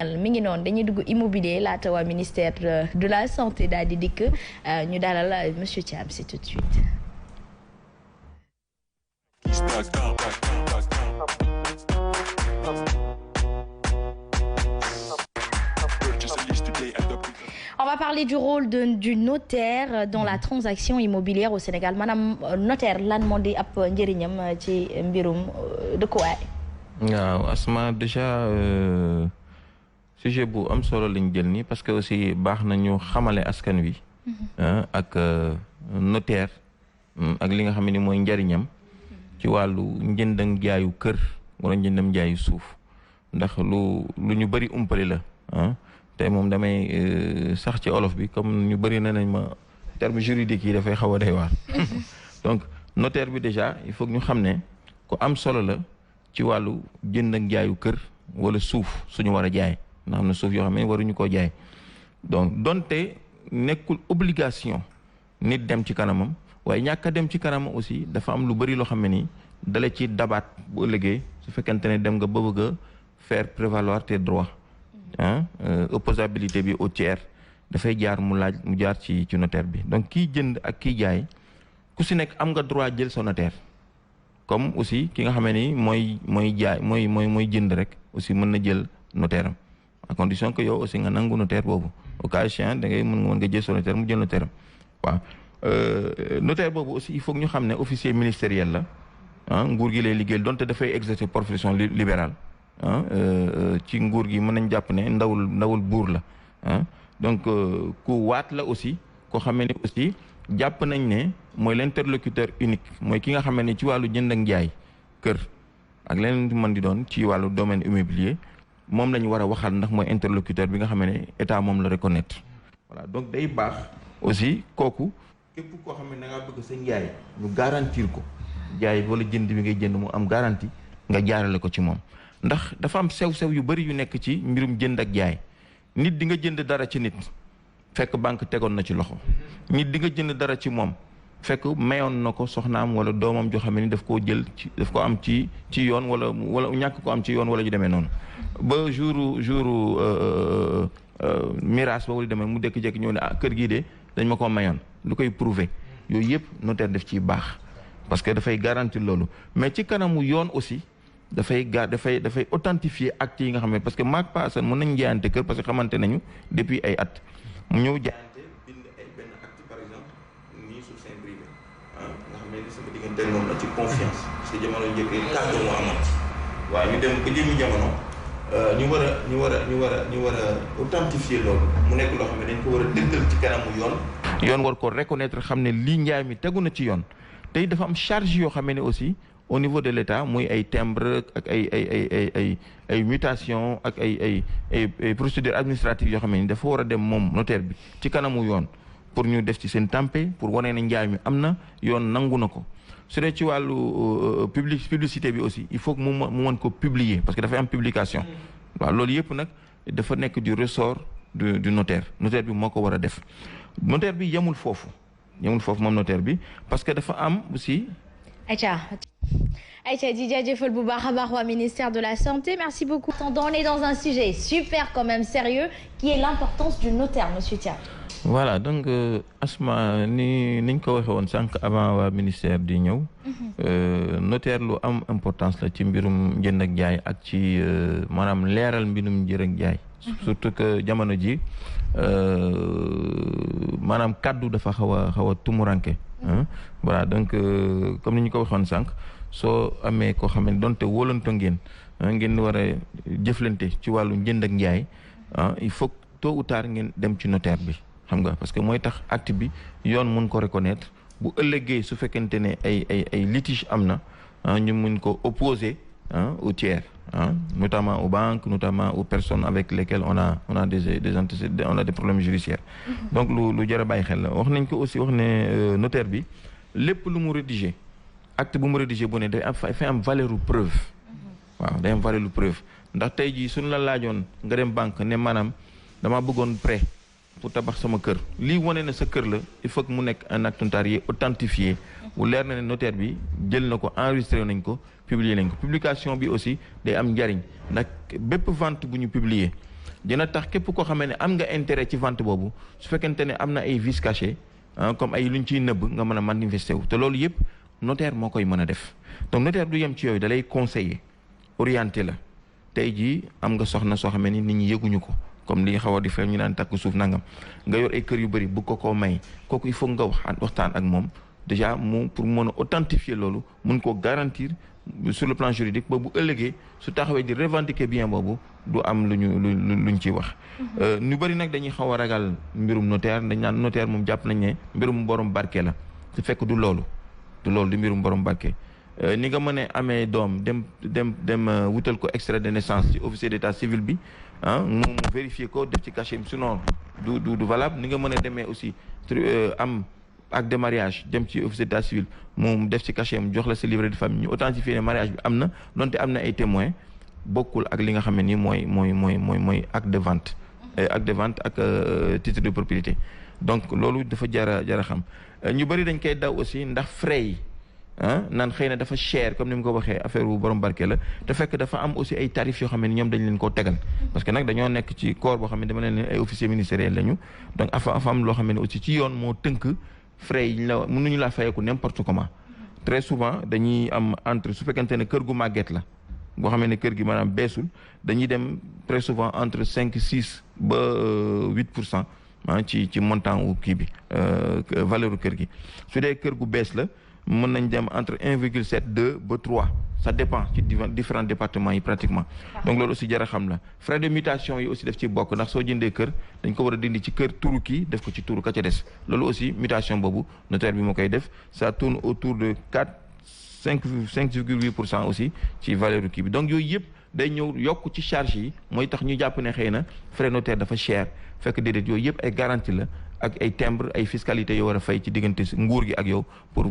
mi ngi noonu dañuy dugg immobilier laata waa ministère de la santé daal di dikk ñu dalal monsieur Thiam c'est tout de suite. On va parler du rôle du notaire dans la transaction immobilière au Sénégal maanaam notaire lan moo di ab njëriñam ci mbirum dëkkuwaay. waaw Asma déjà sujet bu am solo lañ jël nii parce que aussi baax na ñu xamale askan wi. ak notaire ak li nga xam ne mooy njëriñam ci wàllu njëndam jaayu kër wala njëndam jaayu suuf ndax lu ñu bëri umpale la tey moom damay sax ci olof bi comme ñu bëri na nañ ma terme juridique yi dafay xaw a doy waar donc notaire bi déjà il faut ñu xam ne ku am solo la ci wàllu jënd ak jaayu kër wala suuf suñu war a jaay ndax am na suuf yoo xam ne waruñu koo jaay donc donte nekkul obligation nit dem ci kanamam waaye ñàkk a dem ci kanamam aussi dafa am lu bëri loo xam ne nii dala ci dabaat bu ëllëgee su fekkente ne dem nga ba bëgg a faire prévaloir tes droits opposabilité bi au tiers dafay jaar mu jaar ci notaire bi donc kiy jënd ak kiy jaay ku si nekk am nga droit jël sa notaire comme aussi ki nga xam ne ni mooy jaay mooy jënd rek aussi mën na jël notaire am à condition que yow aussi nga nangu notaire boobu au cas échéant da ngay mën nga jël sa notaire mu jël notaire am waaw notaire boobu aussi il faut ñu xam ne officier ministériel la nguur gi lay liggéeyal donte dafay exercer profession libérale ci nguur gi mën nañ jàpp ne ndawul buur la donc ku waat la aussi koo xam ne aussi jàpp nañ ne mooy l'interlocuteur unique mooy ki nga xam ne ci wàllu jënd ak njaay kër ak leneen mën di doon ci wàllu domaine immobilier moom la ñu war a waxal ndax mooy interlocuteur bi nga xam ne état moom la reconnaître voilà donc day baax aussi kooku képp koo xam ne da ngaa bëgg sa njaay ñu garantir ko jaay wala jënd bi ngay jënd mu am garantie nga jaarale ko ci moom ndax dafa am sew-sew yu bëri yu nekk ci mbirum jënd ak jaay nit di nga jënd dara ci nit fekk banque tegoon na ci loxo nit di nga jënd dara ci moom fekk mayoon na ko soxnaam wala doomam joo xam ne ni daf koo jël ci daf ko am ci yoon wala ñàkk ko am ci yoon wala ñu demee noonu ba jour miraas ba wala demee mu jékki-jékki ñëw ne kër gii de dañ ma ko mayoon lu koy prouver yooyu yëpp notaire def ciy baax parce que dafay garantir loolu mais ci kanamu yoon aussi dafay authentifier actes yi nga xam ne parce que maag paasan mën nañ jaayante kër parce que xamante nañu depuis ay at mu ñëw jaayante bind ay benn acte par exemple nii sur sein privé nga xam ne ni sama diggante moom la ci confiance parce que jamono njëkkee kàddu moo amoon waaw ñu dem ba jëmi jamono ñu war a authentifier loolu mu nekk loo xam ne dañ ko war a dëggal ci kanamu yoon war ko reconnaître xam ne lii njaay mi tegu na ci yoon tey dafa am charge yoo xam ne aussi au niveau de l'État muy ay timbre ak ay mutation ak ay procédures administratives yoo xam ne dafa war a dem moom notaire bi ci kanamu yoon pour ñu def ci seen tampe pour wane ne njaay mi am na yoon nangu na ko su dee ci wàllu publicité bi aussi il faut que mu mën ko publier parce que dafay am publication waaw loolu yëpp nag dafa nekk du ressort du notaire bi moo ko war a def notaire bi yemul foofu moom notaire bi parce que dafa am aussi Aïcha di jaajëfal bu baax a baax waa ministère de la santé merci beaucoup. On est dans un sujet super quand même sérieux qui est l'importance du notaire monsieur Thiam. voilà donc Asma niñ ko waxee woon sànq avant waa ministère di ñëw. notaire lu am importance la ci mbirum njënd ak jaay ak ci maanaam leeral mbirum njënd ak jaay. surtout que jamono ji maanaam kaddu dafa xaw a tumuranke voilà donc comme ni ñu ko waxoon sànq soo amee koo xam ne donte wóolanto ngeen war a jëflante ci wàllu njënd ak njaay il faut tôt ou tard ngeen dem ci notaire bi xam nga parce que mooy tax acte bi yoon mun ko reconnaître bu ëllëgee su fekkente ne ay litige am na ñu mun ko opposer aux tiers notamment aux banques notamment aux personnes avec lesquelles on a des antécédents on a des problèmes judiciaires donc lu jar a bàyyi xel la wax nañ ko aussi wax ne notaire bi lépp lu mu rédiger acte bu mu rédiger bu ne dafay am valeur u preuve waaw day am valeur u preuve ndax tey jii suñu la laajoon nga dem banque ne maanaam dama bëggoon prêt pour tabax sama kër lii wane na sa kër la il faut que mu nekk un acte notarié authentifié bu leer na ne notaire bi jël na ko enregistré nañ ko publier nañ ko publication bi aussi day am njariñ ndax bépp vente bu ñu publier dina tax képp koo xamee ne am nga intérêt ci vente boobu su fekkente ne am na ay vices cachés comme ay luñ ciy nëbb nga mën a manifester wu te loolu yëpp notaire moo koy mën a def donc notaire du yem ci yooyu da lay conseiller orienté la tey jii am nga soxna soo xamee ni nit ñi yëguñu ko comme li xaw a di fay ñu naan takk suuf nangam nga yor ay kër yu bëri bëgg ko koo may kooku il faut nga waxtaan ak moom déjà mu pour mën a authentifier loolu mun koo garantir sur le plan juridique ba bu ëllëgee su taxawee di revendiquer bien boobu du am luñ ciy wax. ñu bëri nag dañuy xaw a ragal mbirum notaire dañ naan notaire moom jàpp nañ ne mbirum borom barke la te fekk du loolu du mbirum borom barke. ni nga mën a amee doom dem wutal ko extrait de naissance ci officier d'état civil bi mu vérifier ko def ci cachet sinon du valable ni nga mën a demee aussi am acte de mariage dem ci officier d'état civil mu def ci cachet mu jox la sa livret de famille ñu authentifier ne mariage bi am na donte am na ay témoins bokkul ak li nga xam ne nii mooy acte de vente ak titre de propriété donc loolu dafa jara xam ñu bëri dañ koy daw aussi ndax frais yi naan xëy na dafa cher comme ni mu ko waxee affaire wu borom barke la te fekk dafa am aussi ay tarifs yoo xam ne ñoom dañ leen koo tegal parce que nag dañoo nekk ci corps boo xam ne dama leen ay officiers ministériels lañu donc afa am loo xam ne aussi ci yoon moo tënk frais yi la mënuñu laa fayeeku n'importe comment très souvent dañuy am entre su fekkente ne kër gu màgget la boo xam ne kër gi maanaam beesul dañuy dem très souvent entre 5-6 ba 8% ci montant wu kii bi valeur kër gi su dee kër gu bees la mën nañ dem entre 1,7 2 ba 3 ça dépend ci différents départements yi pratiquement donc loolu aussi jar a xam la frais de mutation yi aussi daf ci bokk ndax soo jëndee kër dañ ko war a dindi ci kër turu kii def ko ci turu ka ca des loolu aussi mutation boobu notaire bi moo koy def ça tourne autour de 5,8% aussi ci valeur kii bi donc yooyu yëpp day ñëw yokk ci charge yi mooy tax ñu jàpp ne xëy na frais notaire dafa cher fekk déedéet yooyu yëpp ay garantie la ak ay timbre ay fiscalité yoo war a fay ci diggante nguur gi ak yow pour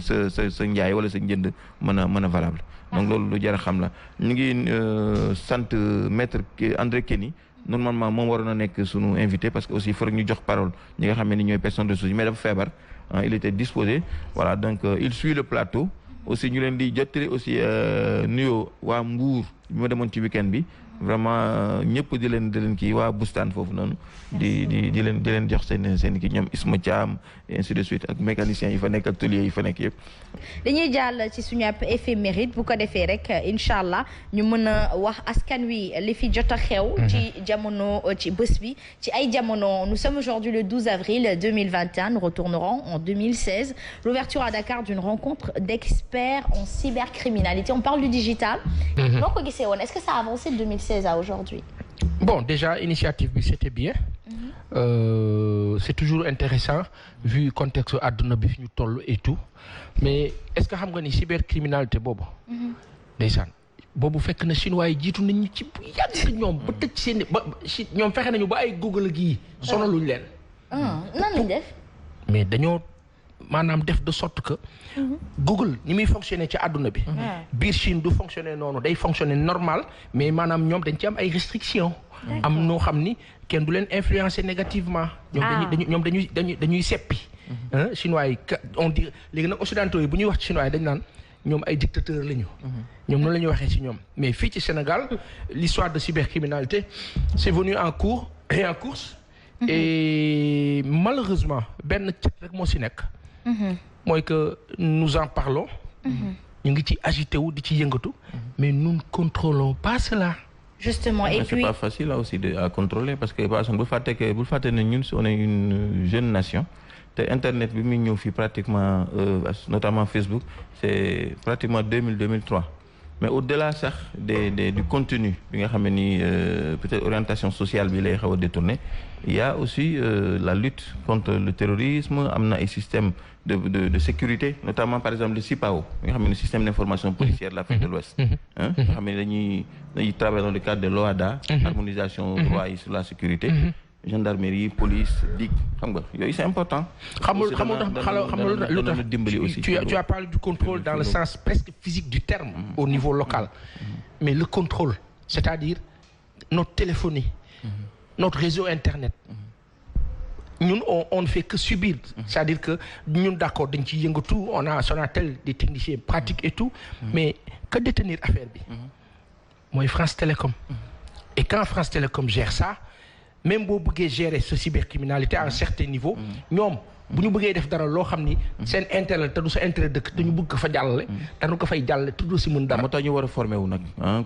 sa njaay wala sa njënd mën a valable donc loolu lu jar a xam la ñu ngi sant maître André Kenny normalement moom waroon a nekk sunu invité parce que aussi il faut ñu jox parole ñi nga xam ne ni ñooy personne ressource mais dafa feebar il était disposé voilà donc il suit le plateau aussi ñu leen di jottali aussi nuyoo waa Mbour bi ma demoon ci week-end bi vraiment ñëpp di leen kii waa bustaan foofu noonu di leen jox seen kii ñoom Isma Thiam et ainsi de suite ak mécaniciens yi fa nekk ak tôliers yi fa nekk yëpp. dañuy jàll ci suñu ab éphéméride bu ko defee rek incha allah ñu mën a wax askan wi li fi jot a xew. ci jamono ci bés bi ci ay jamono nous sommes aujourd'hui le 12 avril 2021 nous retournerons en 2016 l'ouverture à Dakar d'une rencontre d'experts en cybercriminalité on parle du digital. noo ko gisee woon est-ce que ça a avancé de 2016 à aujourd'hui? Bon, déjà, initiative, c'était bien. C'est toujours intéressant, vu le contexte àdduna bi fi ñu toll et tout. Mais est-ce que xam nga ni cybercriminalité boobu? Ndeysaan boobu fekk na chinois yi jiitu nañu ci bu yàgg ñoom ba tëj seen ñoom fexe nañu ba ay Google gii sonaluñ leen. nan lañ def? mais dañoo maanaam def de sorte que Google ni muy fonctionner ci àdduna bi biir Chine du fonctionner noonu day fonctionner normal mais maanaam ñoom dañ ci am ay restrictions am noo xam ni kenn du leen influencer négativement ñoom dañuy seppi chinois yi on dit léegi nag occidentaux yi bu ñuy wax ci chinois yi dañ naan ñoom ay dictateurs lañu ñoom noonu la ñuy waxee ci ñoom mais fii ci Sénégal l'histoire de cybercriminalité c'est venu en cours et en course et malheureusement benn cet rek moo si nekk mooy que nous en parlons ñu ngi ci agité wu di ci yëngatu mais nous ne contrôlons pas cela justement et puis c'est pas facile là aussi à contrôler parce que par exemple bul fàtte ne ñun on est une jeune nation te internet bi muy ñëw fii pratiquement notamment Facebook c'est pratiquement 2000-2003 mais au-delà sax du contenu bi nga xam ne ni peut-être orientation sociale bi lay xaw a détourné il y a aussi la lutte contre le terrorisme am na ay systèmes de sécurité notamment par exemple le CIPAO nga xam ne système d'information policière de l'Afrique de l'Ouest nga xam ne dañuy travailler dans le cadre de l'OHADA harmonisation loi yi sur la sécurité gendarmerie police DIC xam nga yooyu c'est important. xamul lu tax dimbali aussi. tu as parlé du contrôle dans le sens presque physique du terme. au niveau local. mais le contrôle c'est-à-dire notre téléphonie. notre réseau internet. ñun on ne fait que subir. c'est-à-dire que ñun d'accord dañ ci yëngatu on a tel des techniciens pratiques et tout. mais que détenir affaire bi. mooy France Télécom. et quand France Télécom gère ça même boo bëggee gérer sa cybercriminalité à un certain niveau ñoom bu ñu bëggee def dara loo xam ni seen intérêt la te du sa intérêt dëkk te ñu bëgg ko fa jàllale dañu ko fay jàllale tudd si mën dara moo tax ñu war a formé wu nag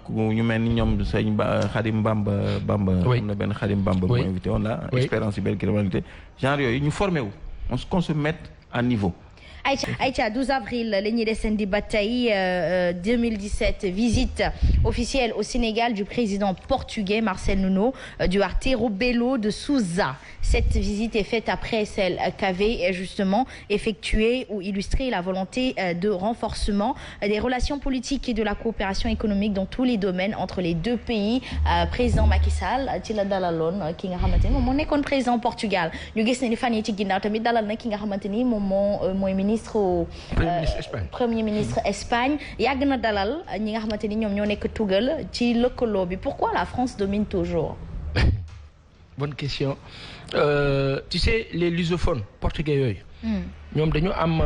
ñu mel ni ñoom sëñ Xadim Bamba am na benn Xadim Bamba bu invité woon la expert en cybercriminalité genre yooyu ñu formé wu qu'on se mette à niveau. Aïcha 12 avril la ñuy desandi ba tey 2017 visite officielle au Sénégal du président portugais Marcelo Nuno Duarte Rebelo de Sousa. Cette visite est faite après celle qu'avait justement effectuée ou illustré la volonté de renforcement des relations politiques et de la coopération économique dans tous les domaines entre les deux pays. Président Macky Sall ci la dalaloon ki nga xamante ni moom moo nekkoon président Portugal ñu gis ne ni fan yi ci ginnaaw tamit dalal na ki nga xamante ni moom mooy premier ministre Espagne yàgg na dalal ñi nga xamante ni ñoom ñoo nekk tugal ci lëkkaloo bi pourquoi la France domine toujours. Bonne question tu sais les lusophones portugais yooyu. ñoom dañu am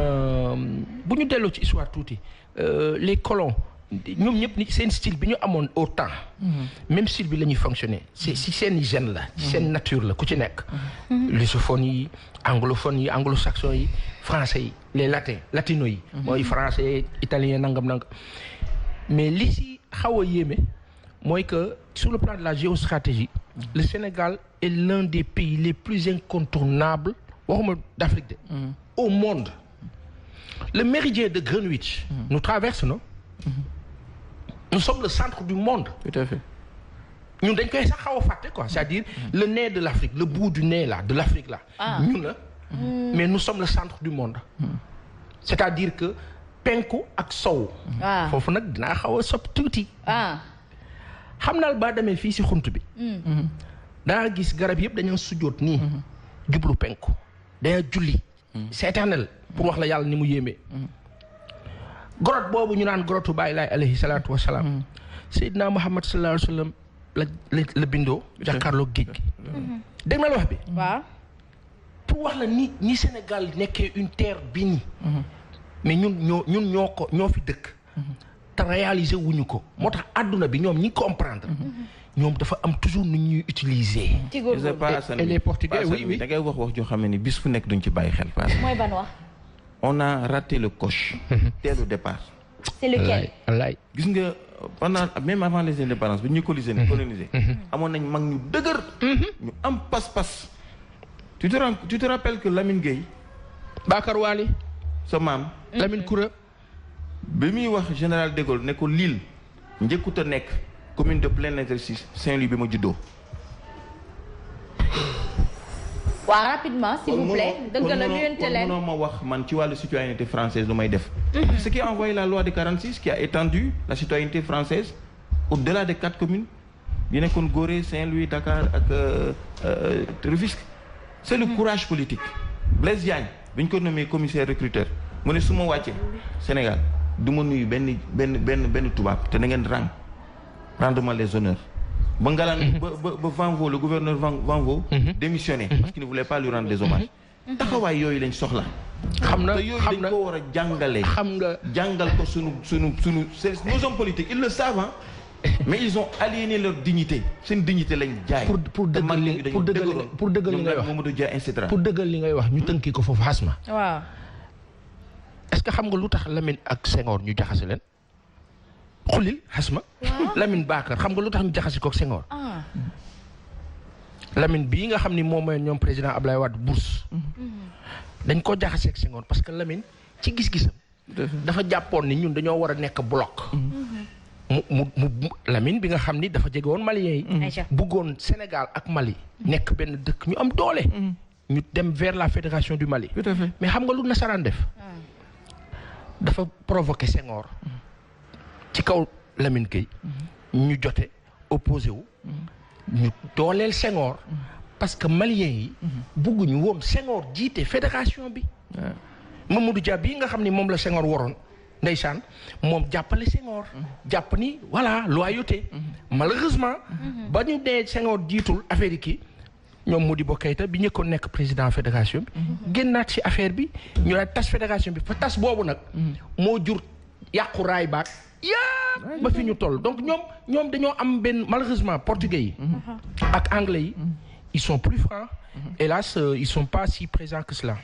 bu ñu delloo ci histoire tuuti les colons ñoom ñëpp ni seen style bi ñu amoon au temps. même style bi la ñuy fonctionner si seen gène la. ci seen nature la ku ci nekk. lusophones yi anglophones yi anglo-saxons yi français yi les latinos yi. mooy français italien nangam. mais li si xaw a yéeme mooy que sur le plan de la géostratégie. le Sénégal est l'un des pays les plus incontournables waxuma d'Afrique de. au monde. Le méridien de Greenwich. nous traverse non. Nous sommes le centre du monde. Tout à fait. ñun dañ koy sax xaw a fàtte quoi c'est-à-dire le nez de l'Afrique le bout du nez là de l'Afrique là. ñun la. mais nous sommes le centre du monde. c'est-à-dire que penku ak sow. foofu nag dinaa xaw a sopp tuuti. xam naa ba demee fii si xunt bi. daa gis garab yëpp dañoo sujjoot nii. jublu penku. day julli. c'est éternel pour wax la yàlla ni mu yéemee. grotte boobu ñu naan grotte Baay Laay alayhi salaatu wa salaam. Seydina Muhammad sallallahu alayhi wa sallam la bindoo. jàkkaarloo géej gi. dégg na la wax bi. waaw. pour wax la ni Sénégal nekkee une terre bénie. mais ñoo fi dëkk. te réaliser wuñu ko. moo tax àdduna bi ñoom ñi comprendre. ñoom dafa am toujours nu ñuy utiliser. et les portugais oui da ngay wax joo xam ne ni bis fu nekk duñ ci bàyyi xel. mooy ban wax. on a raté le coche. dès le départ. c'est lequel. wallaay gis nga pendant même avant les indépendances bi ñu colonisé. amoon nañ mag ñu dëgër. ñu am pas-pas. tu te rappelles que Lamine Gueye. Bakar Wali. sa maam. Lamine Koura. bi muy wax général de Gaulle ne ko Lille njëkkut a nekk commune de plein exercice Saint-Louis bi ma juddoo. waaw rapidement s'il vous plaît. dëgg la nuyonte leen kon ma wax man ci wàllu citoyenneté française lu may def. ce qui a envoyé la loi de 46 qui a étendu la citoyenneté française au-delà des 4 communes yi nekkoon Gorée Saint-Louis Dakar ak Rufisque. c'est le courage politique. Blaise Diagne bi ñu ko nommé commissaire recruteur mu ne su ma wàccee Sénégal du ma nuyu benn tubaab te na ngeen rendre-moi les honneurs. ba Ngalaan ba Vanvo le gouverneur Vanvo démissionné parce qu'il ne voulait pas lui rendre des hommages. taxawaay yooyu lañ soxla. xam na te yooyu dañ ko war a jàngale. xam nga jàngal ko sunu nos hommes politiques ils le savent mais ils ont aliéné leur dignité seen dignité lañ jaay. pour dëggal li ngay wax Mamadou Dia et cetera. pour dëggal li ngay wax ñu tënki ko foofu xasma. waaw. est-ce que xam nga lu tax Lamine ak Senghor ñu jaxase leen. xulil xasma. Lamine Bakar xam nga lu tax ñu jaxase ko ak Senghor. Lamine bii nga xam ni moom mooy ñoom président Ablaye Wade bourse. dañ ko jaxase ak Senghor parce que Lamine ci gis-gisam. dafa jàppoon ni ñun dañoo war a nekk bloc. mu Lamine bi nga xam ni dafa jege woon Maliens yi. bëggoon Sénégal ak Mali. nekk benn dëkk ñu am doole. ñu dem vers la fédération du Mali. tout à fait mais xam nga lu nasaraan def. dafa provoqué Senghor. ci kaw Lamine Gueye. ñu jote opposé wu. ñu dooleel Senghor. parce que Maliens yi. bëgguñu woon Senghor jiite fédération bi. Mamadou Dia bii nga xam ni moom la Senghor waroon. ndeysaan moom jàppale Senghor. jàpp ni voilà loyauté. malheureusement. ba ñu dee Senghor jiitul affaire yi kii. ñoom Modibo Keïta bi ñëkkoon nekk président fédération bi. génnaat ci affaire bi ñu daal tas fédération bi fa tas boobu nag. moo jur yàqu raay baak yëpp ba fi ñu toll donc ñoom dañoo am benn malheureusement portugais yi ak anglais yi ils sont plus francs hélas ils sont pas si présents que cela